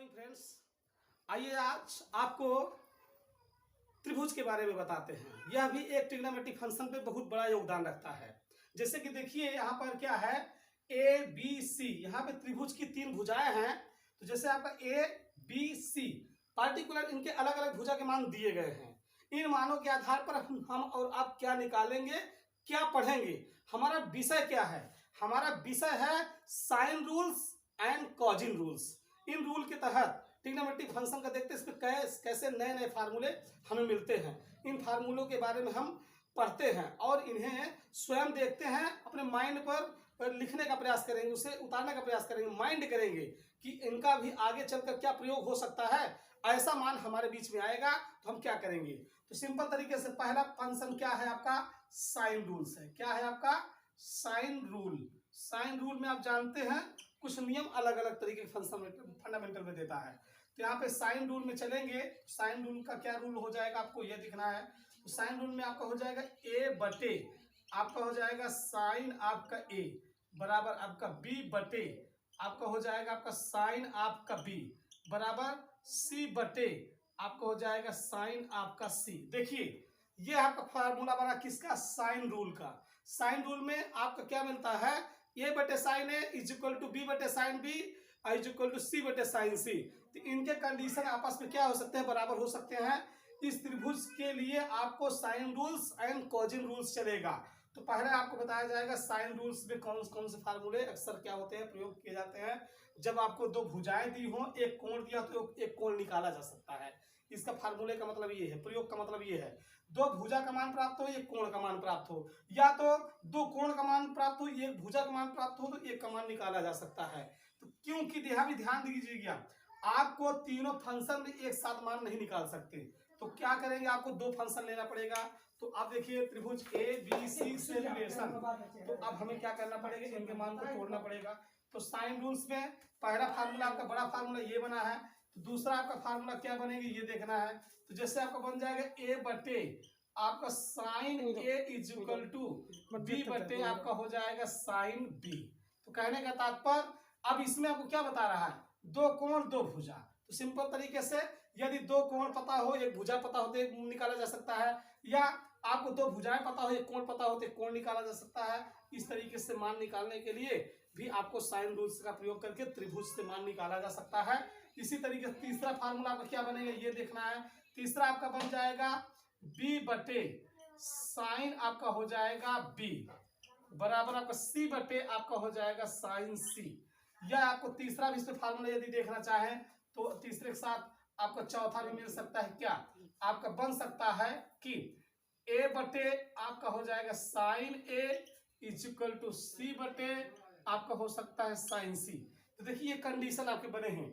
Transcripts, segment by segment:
Morning friends, आइए आज आपको त्रिभुज के बारे में बताते हैं। यह भी एक ट्रिग्नोमेट्रिक फंक्शन पे बहुत बड़ा योगदान रखता है। जैसे कि देखिए यहाँ पर क्या है, ए बी सी, यहाँ पे त्रिभुज की तीन भुजाएं हैं। तो जैसे आपका ए बी सी पार्टिकुलर इनके अलग अलग भुजा के मान दिए गए हैं। इन मानों के आधार पर हम और आप क्या निकालेंगे, क्या पढ़ेंगे, हमारा विषय क्या है। हमारा विषय है sine rules and cosine rules. इन रूल के तहत ट्रिग्नोमेट्रिक फंक्शन का देखते हैं इसमें कैसे नए नए फार्मूले हमें मिलते हैं। इन फार्मूलों के बारे में हम पढ़ते हैं और इन्हें स्वयं देखते हैं, अपने माइंड पर लिखने का प्रयास करेंगे, उसे उतारने का प्रयास करेंगे, माइंड करेंगे कि इनका भी आगे चलकर क्या प्रयोग हो सकता है। ऐसा मान हमारे बीच में आएगा तो हम क्या करेंगे। तो सिंपल तरीके से पहला फंक्शन क्या है आपका, साइन रूल्स है। क्या है आपका, साइन रूल। साइन रूल में आप जानते हैं कुछ नियम अलग अलग तरीके के फंडामेंटल में देता है। तो यहाँ पे साइन रूल में चलेंगे। साइन रूल का क्या रूल हो जाएगा, आपको यह दिखना है। तो साइन रूल में आपका हो जाएगा ए बटे आपका हो जाएगा साइन आपका ए बराबर आपका बी बटे आपका हो जाएगा आपका साइन आपका बी बराबर सी बटे आपका हो जाएगा साइन आपका सी। देखिए ये आपका फार्मूला बना किसका, साइन रूल का। साइन रूल में आपका क्या मिलता है, ए बटे sine A is equal to B बटे sine B is equal to C बटे साइन सी। तो इनके कंडीशन आपस में क्या हो सकते हैं, बराबर हो सकते हैं। इस त्रिभुज के लिए आपको sign rules and cosine rules चलेगा। तो पहले आपको बताया जाएगा साइन रूल्स में कौन कौन से फार्मूले अक्सर क्या होते हैं, प्रयोग किए जाते हैं। जब आपको दो भुजाएं दी हो, एक कोण दिया तो एक कोण निकाला जा सकता है। इसका फार्मूले का मतलब ये है, प्रयोग का मतलब ये है, दो भुजा का मान प्राप्त हो, एक कोण का मान प्राप्त हो, या तो दो कोण का मान प्राप्त हो, एक भुजा का मान प्राप्त हो, तो एक का मान निकाला जा सकता है। तो क्योंकि यहाँ भी ध्यान दीजिएगा, आपको तीनों फंक्शन में एक साथ मान नहीं निकाल सकते। तो क्या करेंगे, आपको दो फंक्शन लेना पड़ेगा। तो आप देखिए त्रिभुज ए बी सी से रिलेशन, तो अब हमें क्या करना पड़ेगा, इनके मान को तोड़ना पड़ेगा। तो साइन रूल्स में पहला फार्मूला आपका बड़ा फार्मूला ये बना है, तो दूसरा आपका फार्मूला क्या बनेगा ये देखना है। तो जैसे आपका बन जाएगा ए बटे आपका sine A is equal to B बटे आपका हो जाएगा साइन बी। तो कहने का तात्पर्य अब इसमें आपको क्या बता रहा है, दो कोण दो भुजा। तो सिंपल तरीके से यदि दो कोण पता हो, एक भुजा पता हो तो एक निकाला जा सकता है, या आपको दो भुजाएं पता हो, एक कोण पता हो तो एक कोण निकाला जा सकता है। इस तरीके से मान निकालने के लिए भी आपको साइन रूल्स का प्रयोग करके त्रिभुज से मान निकाला जा सकता है। इसी तरीके से तीसरा फार्मूला आपका क्या बनेगा ये देखना है। तीसरा आपका बन जाएगा बी बटे साइन आपका हो जाएगा बी बराबर आपका सी बटे आपका हो जाएगा साइन सी। या आपको तीसरा भी इसमें फार्मूला यदि देखना चाहें तो तीसरे के साथ आपका चौथा भी मिल सकता है। क्या आपका बन सकता है कि ए बटे आपका हो जाएगा sine A is equal to C बटे आपका हो सकता है साइन सी। तो देखिए ये कंडीशन आपके बने हैं,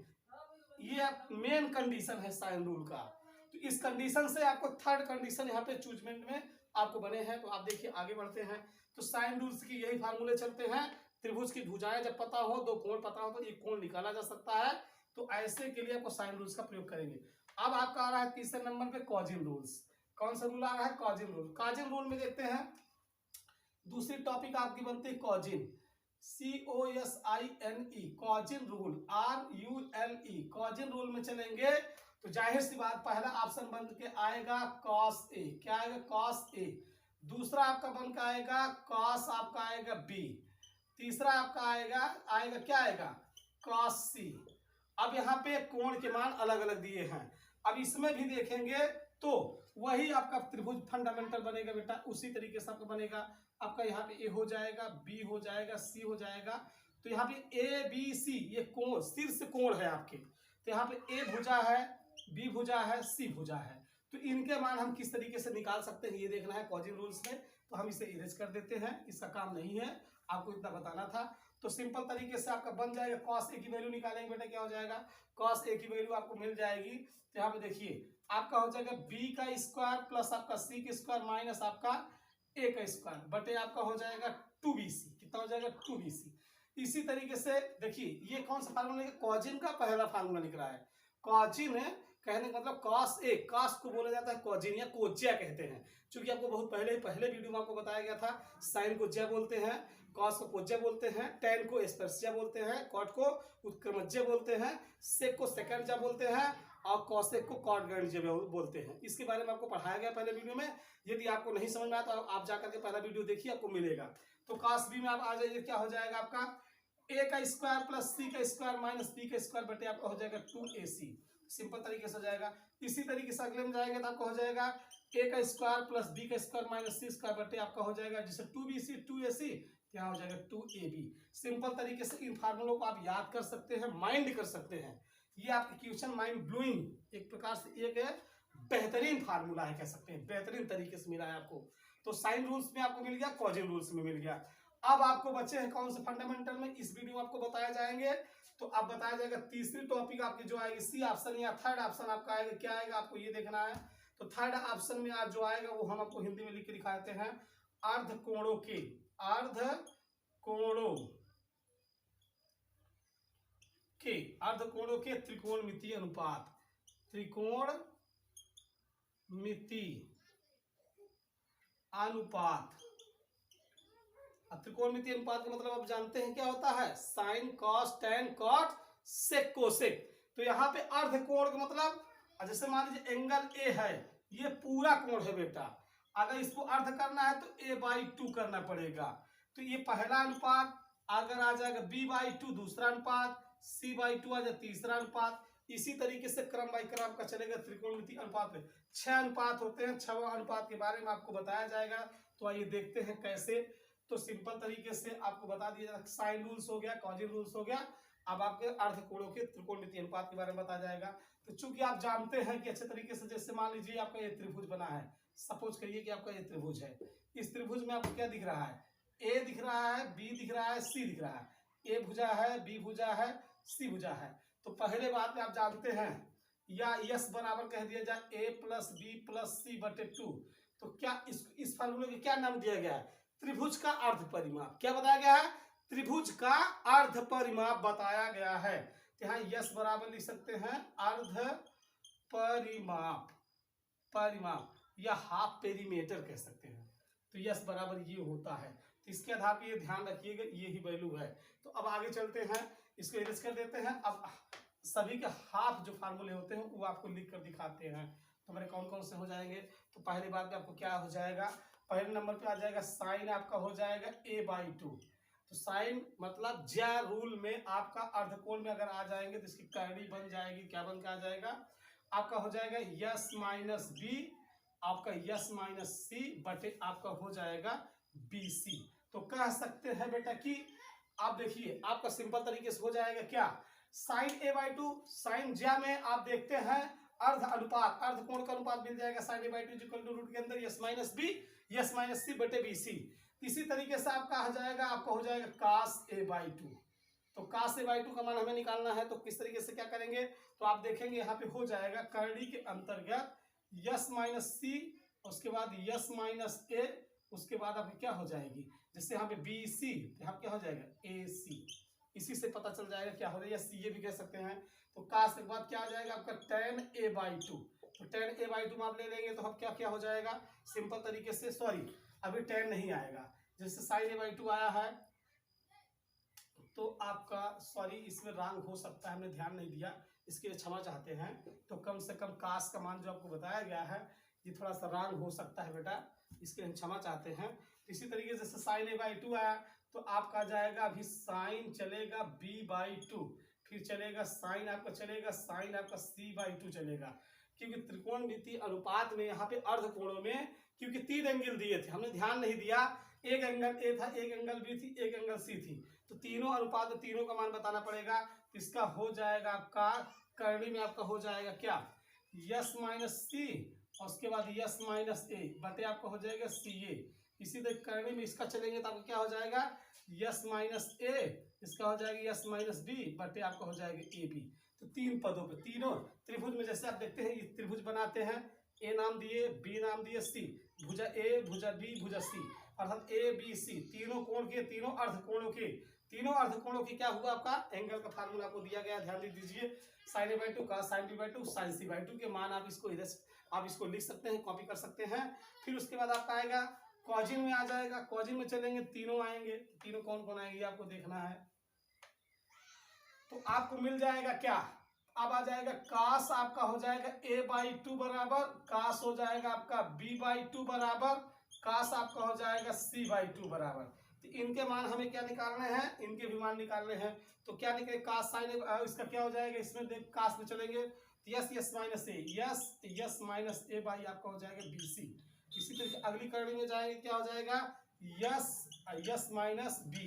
ये मेन कंडीशन है साइन रूल का। तो इस कंडीशन से आपको थर्ड कंडीशन यहाँ पे चूजमेंट में आपको बने हैं। तो आप देखिए आगे बढ़ते हैं। तो साइन रूल्स की यही फार्मूले चलते हैं। त्रिभुज की भुजाएं जब पता हो, दो कोण पता हो तो एक कोण निकाला जा सकता है। तो ऐसे के लिए आपको साइन रूल्स का प्रयोग करेंगे। अब आपका आ रहा है तीसरे नंबर पे कॉजिन रूल्स। कौन सा रूल आ रहा है, कॉजिन रूल। कॉजिन रूल में देखते हैं, दूसरी टॉपिक आपकी बनती है कॉजिन, COSINE, कॉजिन रूल, RULE। कॉजिन रूल में चलेंगे तो जाहिर सी बात पहला ऑप्शन बन के आएगा कॉस ए। क्या आएगा, कॉस ए। दूसरा आपका बन के आएगा कॉस आपका आएगा बी। तीसरा आपका आएगा क्या आएगा, कॉस सी। अब यहाँ पे कोण के मान अलग अलग दिए हैं। अब इसमें भी देखेंगे तो वही आपका त्रिभुज फंडामेंटल बनेगा बेटा, उसी तरीके से आपका बनेगा। आपका यहाँ पे ए हो जाएगा, बी हो जाएगा, सी हो जाएगा। तो यहाँ पे ए बी सी ये कोण, शीर्ष कोण है आपके। तो यहाँ पे ए भुजा है, बी भुजा है, सी भुजा है। तो इनके मान हम किस तरीके से निकाल सकते हैं ये देखना है कॉजिन रूल्स में। तो हम इसे इरेज कर देते हैं, इसका काम नहीं है, आपको इतना बताना था। तो सिंपल तरीके से आपका बन जाएगा, कॉस ए की वैल्यू निकालेंगे बेटा, क्या हो जाएगा, कॉस ए की वैल्यू आपको मिल जाएगी। तो यहाँ पे देखिए आपका हो जाएगा बी का स्क्वायर प्लस आपका सी का स्क्वायर माइनस आपका ए का स्क्वायर बटे आपका हो जाएगा 2bc। कितना हो जाएगा, 2bc। इसी तरीके से देखिए ये कौन सा फार्मूला, कॉजिन का पहला फार्मूला निकला है। कॉजिन है कहने का मतलब कॉस ए, कॉस को बोला जाता है कॉजिन या कोज्या कहते हैं। क्योंकि आपको बहुत पहले वीडियो में आपको बताया गया था साइन कोज्या बोलते हैं, कॉस को कोज्या बोलते हैं, टेन को स्पर्शिया बोलते हैं, कॉट को उत्क्रमज्य बोलते हैं, सेक को सेकंडजा बोलते हैं और कॉसेक को कॉटगणज्य बोलते हैं। इसके बारे में आपको पढ़ाया गया पहले वीडियो में। यदि आपको नहीं समझ में आया तो आप जाकर के पहला वीडियो देखिए, आपको मिलेगा। तो कॉस बी में आप आ जाइए, क्या हो जाएगा आपका a का स्क्वायर प्लस c का स्क्वायर माइनस b का स्क्वायर बटे आपका हो जाएगा 2ac। सिंपल तरीके से हो जाएगा। इसी तरीके से अगले में जाएंगे तो आपका हो जाएगा a का स्क्वायर प्लस b का स्क्वायर माइनस c स्क्वायर बटे आपका हो जाएगा जिसे 2bc 2ac, यहाँ हो जाएगा 2ab। सिंपल तरीके से इन फार्मूलों को आप याद कर सकते हैं, माइंड कर सकते हैं। ये आपके क्वेश्चन माइंड ब्लोइंग एक प्रकार से एक बेहतरीन फार्मूला है, कह सकते हैं बेहतरीन तरीके से मिला है आपको। तो साइन रूल्स में आपको मिल गया, कॉजिन रूल्स में मिल गया। अब आपको बचे हैं कौन से फंडामेंटल में, इस वीडियो में आपको बताया जाएंगे। तो अब बताया जाएगा तीसरी टॉपिक आपकी जो आएगी सी ऑप्शन या थर्ड ऑप्शन आपका आएगा, क्या आएगा आपको ये देखना है। तो थर्ड ऑप्शन में आज जो आएगा वो हम आपको हिंदी में लिख के दिखाते हैं, अर्धकोणों के, अर्धकोणों के, अर्धकोणों के त्रिकोणमितीय अनुपात, त्रिकोणमितीय अनुपात। त्रिकोणमितीय अनुपात का मतलब आप जानते हैं क्या होता है, sine cos tan cot sec cosec. तो यहाँ पे अर्धकोण का मतलब जैसे मान लीजिए एंगल ए है, ये पूरा कोण है बेटा, अगर इसको अर्ध करना है तो a/2 करना पड़ेगा। तो ये पहला अनुपात अगर आ जाएगा b/2 दूसरा अनुपात, c/2 आ जाए तीसरा अनुपात। इसी तरीके से क्रम बाई क्रम का चलेगा त्रिकोणमितीय अनुपात में। 6 अनुपात होते हैं, 6वां अनुपात के बारे में आपको बताया जाएगा। तो आइए देखते हैं कैसे। तो सिंपल तरीके से आपको बता दिया जाएगा, साइन रूल्स हो गया, कॉजिन रूल्स हो गया। अब आपके अर्धकोणों के त्रिकोणमितीय अनुपात के बारे में बताया जाएगा। तो चूंकि आप जानते हैं कि अच्छे तरीके से, जैसे मान लीजिए आपका ये त्रिभुज बना है, सपोज करिए कि आपका ये त्रिभुज है। इस त्रिभुज में आपको क्या दिख रहा है, ए दिख रहा है, बी दिख रहा है, सी दिख रहा है। ए भुजा है, बी भुजा है, सी भुजा है। तो पहले बात में आप जानते हैं, या यस बराबर कह दिया जाए a प्लस बी प्लस सी बटे 2। तो क्या इस फार्मूले को क्या नाम दिया गया है, त्रिभुज का अर्ध परिमाप। क्या बताया गया है, त्रिभुज का अर्ध परिमाप बताया गया है। तो यहाँ यस बराबर लिख सकते हैं अर्ध परिमाप, परिमाप या हाफ पेरीमीटर कह सकते हैं। तो यस बराबर ये होता है। तो इसके आधार पर ये ध्यान रखिएगा, ये ही वैल्यू है। तो अब आगे चलते हैं, इसको इरेज कर देते हैं। अब सभी के हाफ जो फार्मूले होते हैं वो आपको लिख कर दिखाते हैं। तो हमारे कौन कौन से हो जाएंगे। तो पहली बात में आपको क्या हो जाएगा, पहले नंबर पे आ जाएगा साइन आपका हो जाएगा a/2। तो साइन मतलब ज्या रूल में आपका अर्धकोण में अगर आ जाएंगे तो इसकी करनी बन जाएगी, क्या बन के आ जाएगा आपका हो जाएगा यस माइनस बी, आपका यस माइनस सी बटे आपका हो जाएगा BC। तो कह सकते हैं बेटा कि आप देखिए आपका सिंपल तरीके से हो जाएगा क्या, साइन a/2, साइन ज्या में आप देखते हैं अर्ध अनुपात, अर्ध कोण का अनुपात मिल जाएगा साइन a/2 रूट के अंदर S minus B, S minus C बटे BC। इसी तरीके से आपका हो जाएगा, आपका हो जाएगा cos a/2। तो cos a/2 का मान हमें निकालना है। तो किस तरीके से क्या करेंगे, तो आप देखेंगे यहाँ पे हो जाएगा करनी के अंतर्गत यस माइनस सी, उसके बाद यस माइनस ए, उसके बाद आपकी क्या हो जाएगी, जैसे यहाँ पे BC, यहाँ क्या हो जाएगा AC। इसी से पता चल जाएगा क्या हो रहा है, या CA भी कह सकते हैं। तो cos के बाद क्या आ जाएगा आपका tan a/2। तो tan a/2 में आप ले लेंगे तो हम क्या क्या हो जाएगा, सिंपल तरीके से, सॉरी अभी tan नहीं आएगा, जैसे sin a/2 आया है तो आपका, सॉरी इसमें रॉन्ग हो सकता है, हमने ध्यान नहीं दिया, इसके लिए क्षमा चाहते हैं। तो कम से कम cos का मान जो आपको बताया गया है ये थोड़ा सा रॉन्ग हो सकता है बेटा, इसके लिए क्षमा चाहते हैं। इसी तरीके से sin a/2 आया तो आपका जाएगा अभी साइन चलेगा b/2, फिर चलेगा साइन आपका चलेगा साइन आपका c/2 चलेगा। क्योंकि त्रिकोणमितीय अनुपात में यहाँ पे अर्धकोणों में क्योंकि 3 एंगल दिए थे, हमने ध्यान नहीं दिया, एक एंगल ए था, एक एंगल बी थी, एक एंगल सी थी। तो तीनों अनुपात, तीनों का मान बताना पड़ेगा। इसका हो जाएगा आपका करनी में आपका हो जाएगा क्या, यस माइनस सी, और उसके बाद यस माइनस ए बटे आपका हो जाएगा CA। इसी तरह करनी में इसका चलेंगे तो आपका क्या हो जाएगा यस माइनस ए, इसका हो जाएगा यस माइनस बी बटे आपका हो जाएगा AB। तो 3 पदों पे तीनों त्रिभुज में जैसे आप देखते हैं ये त्रिभुज बनाते हैं, A नाम दिए, B नाम दिए, C, भुजा A भुजा B भुजा C, अर्थात ABC तीनों कोण के, तीनों अर्धकोणों के, तीनों अर्धकोणों की क्या हुआ आपका एंगल का फार्मूला आपको दिया गया, ध्यान दीजिए। sin a/2 का sin b/2 sin c/2 के मान आप इसको लिख सकते हैं, कॉपी कर सकते हैं। फिर उसके बाद आपका आएगा कॉजिन में आ जाएगा, कॉजिन में चलेंगे तीनों आएंगे, तीनों कौन कौन आएंगे आपको देखना है। तो आपको मिल जाएगा क्या, अब आ जाएगा कास आपका हो जाएगा a/2 बराबर, कास हो जाएगा आपका b/2 बराबर, कास आपका हो जाएगा c/2 बराबर। तो इनके मान हमें क्या निकालने हैं, इनके भी मान निकालने हैं। तो क्या निकले, कास साइन इसका क्या हो जाएगा, इसमें देख कास में चलेंगे yes yes minus A, yes yes minus A by आपका हो जाएगा bc। इसी तरीके अगली करनी में जाएंगे, क्या हो जाएगा यस यस माइनस बी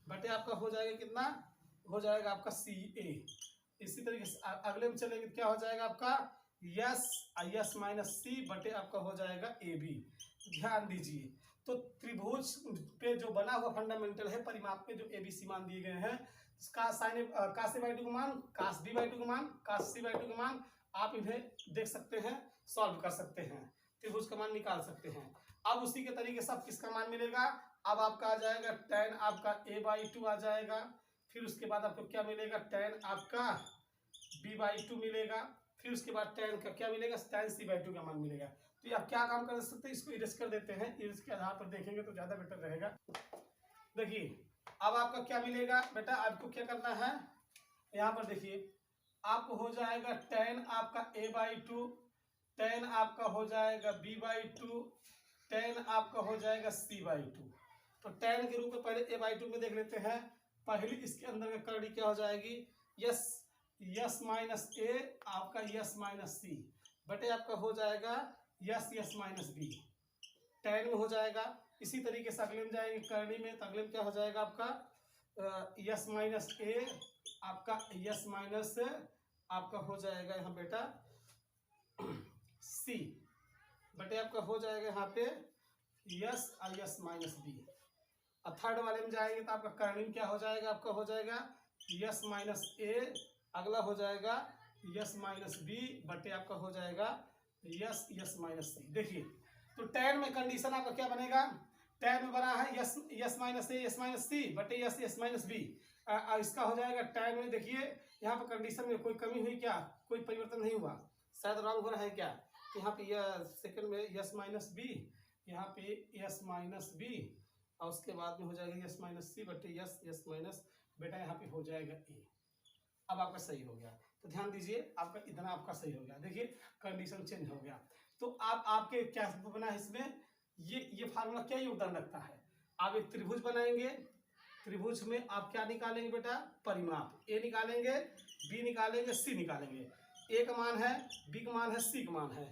बटे आपका हो जाएगा कितना, हो जाएगा आपका सी ए। इसी तरीके से अगले में चलेंगे, क्या हो जाएगा आपका यस यस माइनस सी बटे आपका हो जाएगा ए बी। ध्यान दीजिए, तो त्रिभुज पे जो बना हुआ फंडामेंटल है परिमाप में जो एबीसी मान दिए गए हैं, कास साइन कास a/2 का मान, कास b/2 का मान, कास c/2 का मान, आप इन्हें देख सकते हैं, सॉल्व कर सकते हैं, त्रिभुज का मान निकाल सकते हैं। अब उसी के तरीके से किसका मान मिलेगा, अब आपका आ जाएगा tan आपका a/2 आ जाएगा, फिर उसके बाद आपको क्या मिलेगा tan आपका b/2 मिलेगा, फिर उसके बाद tan का क्या मिलेगा, tan c/2 का मान मिलेगा। तो ये आप क्या काम कर सकते हैं, इसको इरेज कर देते हैं, इरेज के आधार पर देखेंगे तो ज्यादा बेटर रहेगा। देखिए अब आपका क्या मिलेगा बेटा, आपको क्या करना है, यहाँ पर देखिए आपको हो जाएगा tan आपका a/2, tan आपका हो जाएगा b/2, tan आपका हो जाएगा c/2। तो tan के रूप में पहले a/2 में देख लेते हैं, पहले इसके अंदर का करड़ी क्या हो जाएगी, यस यस माइनस ए आपका यस माइनस सी बटे आपका हो जाएगा yes yes minus B, tan में हो जाएगा। इसी तरीके से अगले में जाएंगे करनी में, तो अगले में क्या हो जाएगा आपका यस माइनस ए आपका यस माइनस आपका हो जाएगा यहाँ बेटा सी बटे आपका हो जाएगा यहाँ पे यस यस माइनस बी। और थर्ड वाले में जाएंगे तो आपका करनी में क्या हो जाएगा, आपका हो जाएगा यस माइनस ए, अगला हो जाएगा यस माइनस बी बटे आपका हो जाएगा यस यस माइनस सी। देखिए तो tan में कंडीशन आपका क्या बनेगा, tan में बना है यस यस माइनस ए यस माइनस सी बटे यस यस माइनस बी। इसका हो जाएगा tan में, देखिए यहाँ पर कंडीशन में कोई कमी हुई क्या, कोई परिवर्तन नहीं हुआ, शायद रॉन्ग हो रहा है क्या। तो यहाँ पे यह सेकंड में यस माइनस बी, यहाँ पे यस माइनस बी और उसके बाद में हो जाएगा यस माइनस सी बटे यस यस माइनस बेटा यहाँ पे हो जाएगा ए। अब आपका सही हो गया, तो ध्यान दीजिए आपका इतना आपका सही हो गया। देखिए कंडीशन चेंज हो गया। तो आप आपके क्या बना है इसमें, ये फार्मूला क्या योगदान रखता है, आप एक त्रिभुज बनाएंगे, त्रिभुज में आप क्या निकालेंगे बेटा, परिमाप, ए निकालेंगे, बी निकालेंगे, सी निकालेंगे, ए का मान है, बी का मान है, सी का मान है।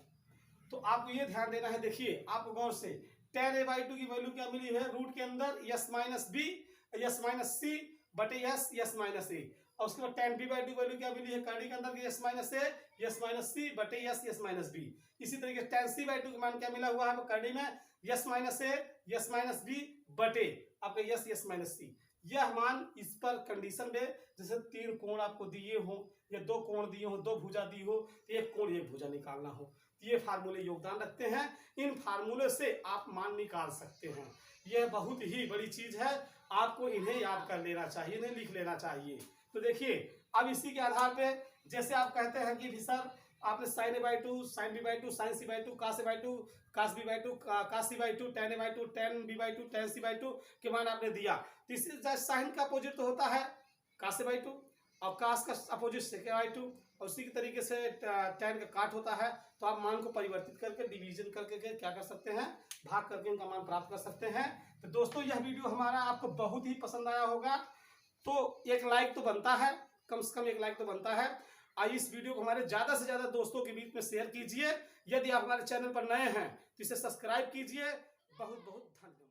तो आपको ये ध्यान देना है, देखिए आपको गौर से tan a/2 की वैल्यू क्या मिली है, रूट के अंदर S minus B S minus C बटे यस यस माइनस ए, और उसके बाद tan b/2 वैल्यू क्या मिली है, करड़ी के अंदर यस माइनस ए यस माइनस सी बटे यस यस माइनस बी। इसी तरीके tan c/2 का मान क्या मिला हुआ है, करड़ी में यस माइनस ए यस माइनस बी बटे आपका यस यस माइनस सी। यह मान इस पर कंडीशन में जैसे तीन कोण आपको दिए हो या दो कोण दिए हो, दो भुजा दी हो, एक कोण एक भुजा निकालना हो, ये फार्मूले योगदान रखते हैं। इन फार्मूले से आप मान निकाल सकते हैं। यह बहुत ही बड़ी चीज है, आपको इन्हें याद कर लेना चाहिए, इन्हें लिख लेना चाहिए। तो देखिए अब इसी के आधार पे जैसे आप कहते हैं कि सर आपने sine a/2 sine b/2 sine c/2 cos a/2 cos b/2 cos c/2 tan a/2 tan b/2 tan c/2 के मान आपने दिया। तो इससे साइन का अपोजिट तो होता है कास a/2 और कास का अपोजिट सेक a/2, और उसी के तरीके से tan का काट होता है। तो आप मान को परिवर्तित करके डिवीजन करके क्या कर सकते हैं, भाग करके उनका मान प्राप्त कर सकते हैं। तो दोस्तों यह वीडियो हमारा आपको बहुत ही पसंद आया होगा, तो एक लाइक तो बनता है, कम से कम एक लाइक तो बनता है। आइए इस वीडियो को हमारे ज्यादा से ज्यादा दोस्तों के बीच में शेयर कीजिए। यदि आप हमारे चैनल पर नए हैं तो इसे सब्सक्राइब कीजिए। बहुत बहुत धन्यवाद।